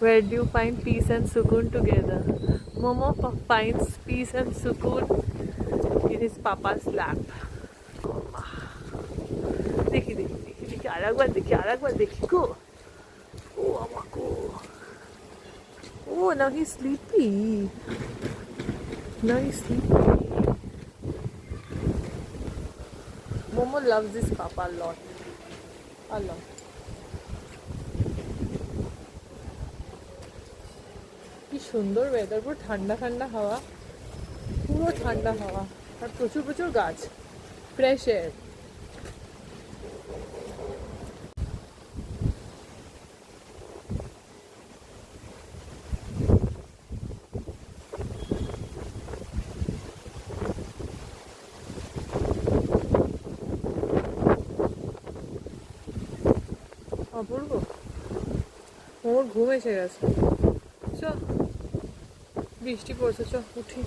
Where do you find peace and sukoon together? Momo finds peace and sukoon in his papa's lap. দেখি দেখি দেখি দেখি আরেকবার দেখি গো ও আমাকো oh now he's sleepy Momo loves this papa a lot কি সুন্দর ওয়েদার পুরো ঠান্ডা ঠান্ডা হাওয়া পুরো ঠান্ডা হাওয়া আর প্রচুর প্রচুর গাছ ফ্রেশ এয়ার অপূর্ব ওর ঘুম এসে গেছে চ বৃষ্টি পড়ছে চ উঠি